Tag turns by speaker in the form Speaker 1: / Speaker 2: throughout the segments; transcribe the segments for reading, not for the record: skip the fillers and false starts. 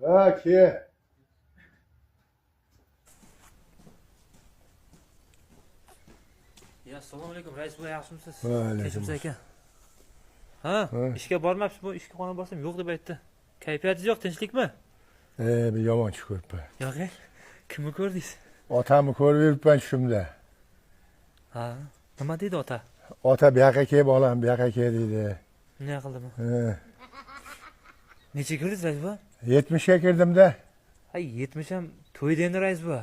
Speaker 1: Ha, ki.
Speaker 2: Ya assalomu alaykum, rais bo'y yaxshimisiz?
Speaker 1: Va alaykum.
Speaker 2: Kechimsiz aka. Ha, ishga bormabsiz, bu ishga qona borsam yo'q deb aytdi. Kayfiyatingiz yo'q, tinchlikmi?
Speaker 1: Bir yomon ish ko'ribman.
Speaker 2: Yo'q, kimni ko'rdingiz?
Speaker 1: Otamni ko'rib yuribman tushimda.
Speaker 2: Ha, nima dedi ota?
Speaker 1: Ota bu yoqqa kel, bolam, bu yoqqa kel deydi.
Speaker 2: Nima qildimi? Necha kirdingiz rais bo'y?
Speaker 1: 70 ga kirdim-da.
Speaker 2: Ha, 70 ham to'yda endi rais bo'y.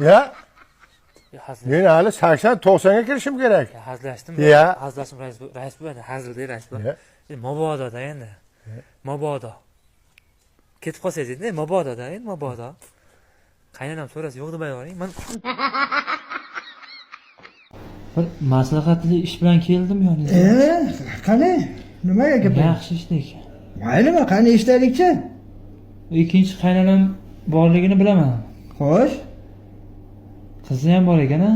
Speaker 1: Ya,
Speaker 2: Hazil.
Speaker 1: men hali 80-90 ga kirishim kerak.
Speaker 2: Hazlashdim.
Speaker 1: Ya.
Speaker 2: Hazlashdim rais bo'y, hazil deydi rais bo'y.
Speaker 1: Ya.
Speaker 2: Mabodo-da endi. Mabodo. Ketib qolsangiz endi, mabodo-da endi, mabodo. Qaynonam so'rasa yo'q deb ayvoring. Men bir maslahatli ish bilan keldim yoningizga.
Speaker 3: Qani? Nimaga gap?
Speaker 2: Yaxshi ishdik.
Speaker 3: Maylimi, qani ishlaylikchi?
Speaker 2: Ikkinchi qaynonam borligini bilaman.
Speaker 3: Xo'sh,
Speaker 2: Qizi ham bor ekan-a?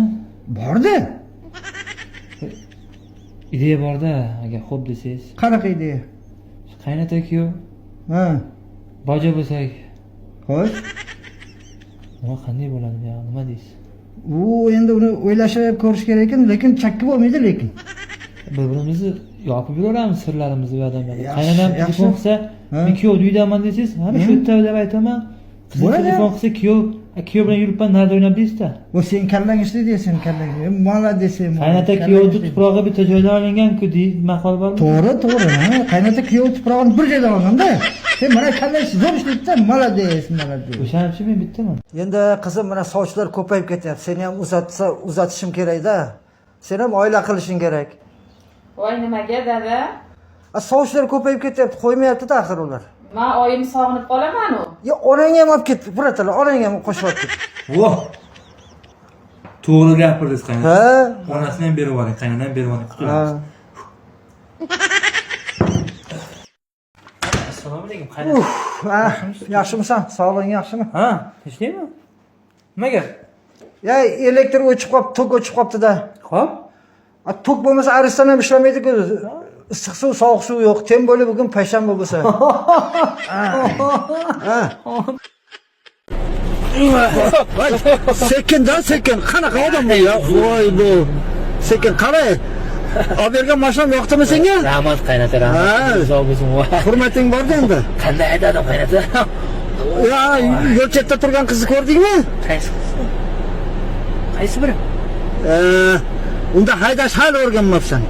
Speaker 3: bordi.
Speaker 2: Ideya bor-da, agar xo'p desangiz.
Speaker 3: Qanaqa ideya?
Speaker 2: Qaynota kuyov,
Speaker 3: Ha,
Speaker 2: boja bo'lsak,
Speaker 3: xo'sh.
Speaker 2: nima qanday bo'ladi ya? Nima deysiz?
Speaker 3: U endi uni o'ylashib ko'rish kerak ekan, lekin chakki bo'lmaydi lekin.
Speaker 2: Bir-birimizni yopib yuraveramiz sirlarimizni u odamga.
Speaker 3: Yaxshi,
Speaker 2: Qaynonam
Speaker 3: yaxshi.
Speaker 2: telefon qilsa, men kuyov uydaman desangiz, "Mana shu yerda" deb aytaman. Qiz
Speaker 3: Bo'ladi.
Speaker 2: telefon qilsa, kuyov bilan yuribman, narda o'ynab deysiz-da.
Speaker 3: Bu sen kallang ishlaydi, sen kallang. Molodets sen.
Speaker 2: Qaynota kuyovni tuprog'i bitta joydan olingan-ku deydi, maqol bormi?
Speaker 3: To'g'ri. Ha, qaynota kuyov tuprog'ini bir joydan olganda, sen mana kallang zo'r ishlaydi-da, molodets.
Speaker 2: O'shaning uchun men bittaman.
Speaker 3: Endi qizim mana sochlar ko'payib ketyapti. Seni ham uzatishim kerak-da. Sen ham oila qilishing kerak.
Speaker 4: Voy nimaga dada?
Speaker 3: Sochlar ko'payib ketyapti, qo'ymayapti-da axir ular.
Speaker 4: Men oyimni sog'inib qolaman-ku.
Speaker 3: Ya onang ham olib ketdi, biratalar, onang ham qo'shib olib ketdi.
Speaker 2: Voh. To'g'ri gapirdingiz qaynota.
Speaker 3: Ha?
Speaker 2: Onasini ham berib yuboring, qaynonani ham berib yuboring. Qutulamiz. Assalomu alaykum qaynota.
Speaker 3: Yaxshimisan? Sog'lig'ing yaxshimi?
Speaker 2: Ha, tinchlikmi? Nimaga?
Speaker 3: Ya elektr o'chib qolib, tok o'chib qolibdi-da.
Speaker 2: Xo'p.
Speaker 3: Tok bo'lmasa ariston ham ishlamaydi-ku. Issiq suv, sovuq suv yo'q. Tem bo'li bugun payshanba bo'lsa. Sekin. Qanaqa odam bu ya? Voy bu. Sekin qarang. Olib bergan mashinam yoqdimi senga?
Speaker 2: Rahmat qaynota, rahmat. Sog' bo'lsin.
Speaker 3: Hurmating borda endi.
Speaker 2: Qanday aytadi qaynota?
Speaker 3: Ya, yo'l chetda turgan qizni ko'rdingmi?
Speaker 2: Qaysi biri?
Speaker 3: Unda haydash hali o'rganmabsan.